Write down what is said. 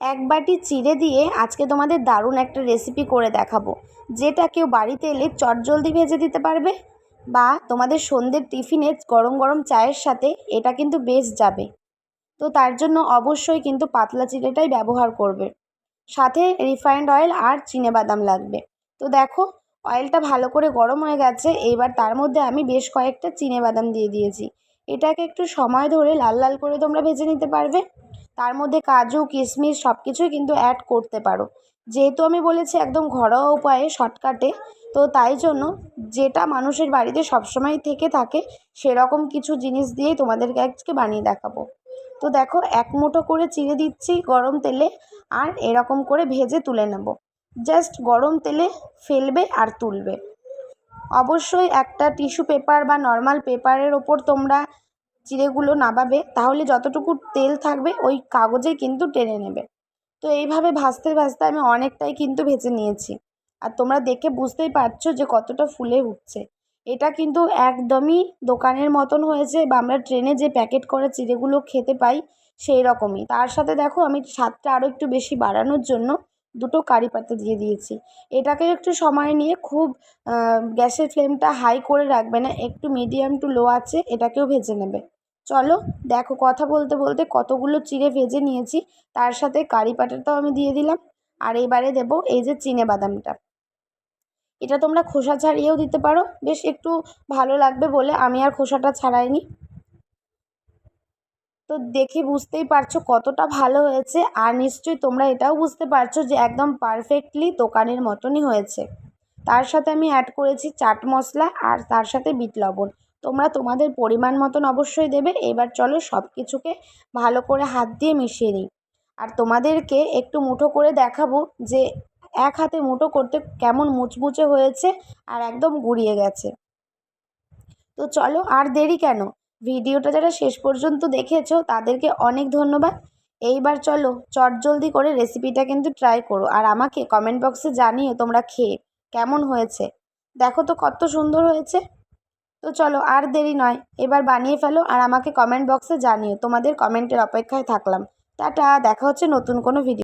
এক বাটি চিড়ে দিয়ে আজকে তোমাদের দারুণ একটা রেসিপি করে দেখাবো, যেটা কেউ বাড়িতে এলে চটজলদি ভেজে দিতে পারবে, বা তোমাদের সন্ধ্যের টিফিনে গরম গরম চায়ের সাথে এটা কিন্তু বেশ যাবে। তো তার জন্য অবশ্যই কিন্তু পাতলা চিড়েটাই ব্যবহার করবে। সাথে রিফাইন্ড অয়েল আর চিনেবাদাম লাগবে। তো দেখো, অয়েলটা ভালো করে গরম হয়ে গেছে। এইবার তার মধ্যে আমি বেশ কয়েকটা চিনেবাদাম দিয়ে দিয়েছি। এটাকে একটু সময় ধরে লাল লাল করে তোমরা ভেজে নিতে পারবে। তার মধ্যে কাজু কিশমিশ সব কিছুই কিন্তু অ্যাড করতে পারো। যেহেতু আমি বলেছি একদম ঘরোয়া উপায়ে শর্টকাটে, তো তাই জন্য যেটা মানুষের বাড়িতে সবসময় থেকে থাকে সেরকম কিছু জিনিস দিয়েই তোমাদেরকে আজকে বানিয়ে দেখাবো। তো দেখো, এক মুঠো করে চিড়ে দিচ্ছি গরম তেলে, আর এরকম করে ভেজে তুলে নেব। জাস্ট গরম তেলে ফেলবে আর তুলবে। অবশ্যই একটা টিস্যু পেপার বা নর্মাল পেপারের ওপর তোমরা চিড়েগুলো নামাবে, তাহলে যতটুকু তেল থাকবে ওই কাগজে কিন্তু টেনে নেবে। তো এইভাবে ভাজতে ভাজতে আমি অনেকটাই কিন্তু ভেজে নিয়েছি, আর তোমরা দেখে বুঝতেই পারছো যে কতটা ফুলে উঠছে। এটা কিন্তু একদমই দোকানের মতন হয়েছে, বা আমরা ট্রেনে যে প্যাকেট করা চিড়েগুলো খেতে পাই সেই রকমই। তার সাথে দেখো, আমি স্বাদটা আরও একটু বেশি বাড়ানোর জন্য দুটো কারি পাতা দিয়ে দিয়েছি। এটাকে একটু সময় নিয়ে খুব গ্যাসের ফ্লেমটা হাই করে রাখবে না, একটু মিডিয়াম টু লো আছে এটাকেও ভেজে নেবে। চলো দেখো, কথা বলতে বলতে কতগুলো চিড়ে ভেজে নিয়েছি। তার সাথে কারি পাতাটাও আমি দিয়ে দিলাম। আর এবারে দেবো এই যে চিনেবাদামটা। এটা তোমরা খোসা ছাড়িয়েও দিতে পারো, বেশ একটু ভালো লাগবে বলে আমি আর খোসাটা ছাড়াইনি। তো দেখে বুঝতেই পারছো কতটা ভালো হয়েছে, আর নিশ্চয়ই তোমরা এটাও বুঝতে পারছো যে একদম পারফেক্টলি দোকানের মতনই হয়েছে। তার সাথে আমি অ্যাড করেছি চাট মশলা, আর তার সাথে বিট লবণ। তোমরা তোমাদের পরিমাণ মতন অবশ্যই দেবে। এবার চলো সব কিছুকে ভালো করে হাত দিয়ে মিশিয়ে নিই। আর তোমাদেরকে একটু মুঠো করে দেখাবো যে এক হাতে মুঠো করতে কেমন মুচমুচে হয়েছে আর একদম গুঁড়িয়ে গেছে। তো চলো, আর দেরি কেন, ভিডিওটা যারা শেষ পর্যন্ত দেখেছো তাদেরকে অনেক ধন্যবাদ। এইবার চলো চটজলদি করে রেসিপিটা কিন্তু ট্রাই করো, আর আমাকে কমেন্ট বক্সে জানিও তোমরা খেয়ে কেমন হয়েছে। দেখো তো কত সুন্দর হয়েছে। তো চলো আর দেরি নয়, এবার বানিয়ে ফেলো আর আমাকে কমেন্ট বক্সে জানিও। তোমাদের কমেন্টের অপেক্ষায় থাকলাম। টাটা, দেখা হচ্ছে নতুন কোনো ভিডিও।